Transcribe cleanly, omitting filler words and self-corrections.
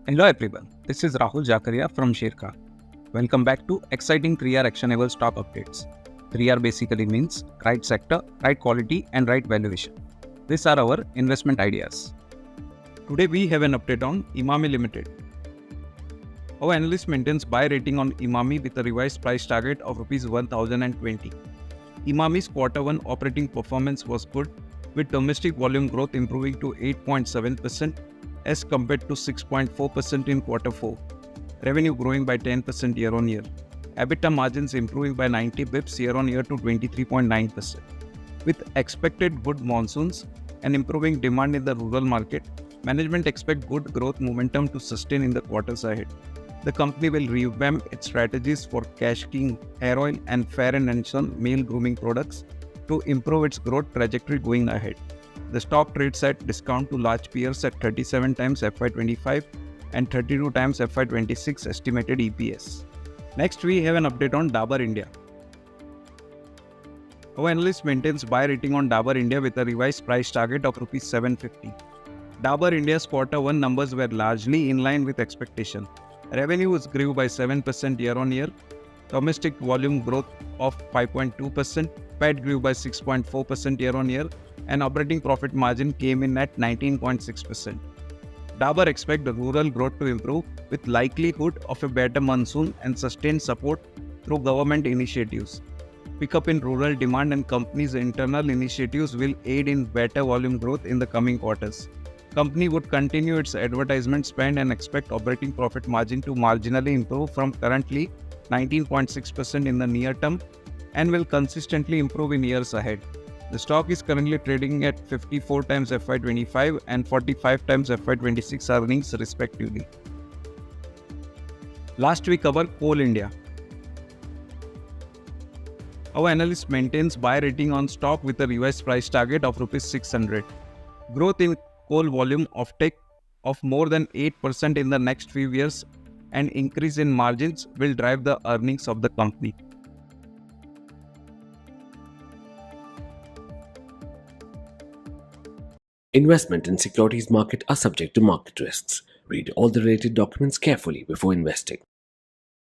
Hello everyone, this is Rahul Jakaria from Sherka. Welcome back to exciting 3R actionable stock updates. 3R basically means right sector, right quality and right valuation. These are our investment ideas. Today we have an update on Emami Limited. Our analyst maintains buy rating on Emami with a revised price target of Rs 1020. Emami's Q1 operating performance was good, with domestic volume growth improving to 8.7% as compared to 6.4% in Q4. Revenue growing by 10% year-on-year. EBITDA margins improving by 90 bps year-on-year to 23.9%. With expected good monsoons and improving demand in the rural market, management expects good growth momentum to sustain in the quarters ahead. The company will revamp its strategies for Cash King hair oil and Fair and Handsome male grooming products to improve its growth trajectory going ahead. The stock trades at discount to large peers at 37 times FY25 and 32 times FY26 estimated EPS. Next, we have an update on Dabur India. Our analyst maintains buy rating on Dabur India with a revised price target of Rs 750. Dabur India's Q1 numbers were largely in line with expectation. Revenues grew by 7% year-on-year, domestic volume growth of 5.2%, PAT grew by 6.4% year-on-year, and operating profit margin came in at 19.6%. Dabur expects the rural growth to improve with likelihood of a better monsoon and sustained support through government initiatives. Pickup in rural demand and company's internal initiatives will aid in better volume growth in the coming quarters. Company would continue its advertisement spend and expect operating profit margin to marginally improve from currently 19.6% in the near term and will consistently improve in years ahead. The stock is currently trading at 54 times FY25 and 45 times FY26 earnings respectively. Last we covered Coal India. Our analyst maintains buy rating on stock with a revised price target of Rs 600. Growth in coal volume offtake of more than 8% in the next few years and increase in margins will drive the earnings of the company. Investment in securities market are subject to market risks. Read all the related documents carefully before investing.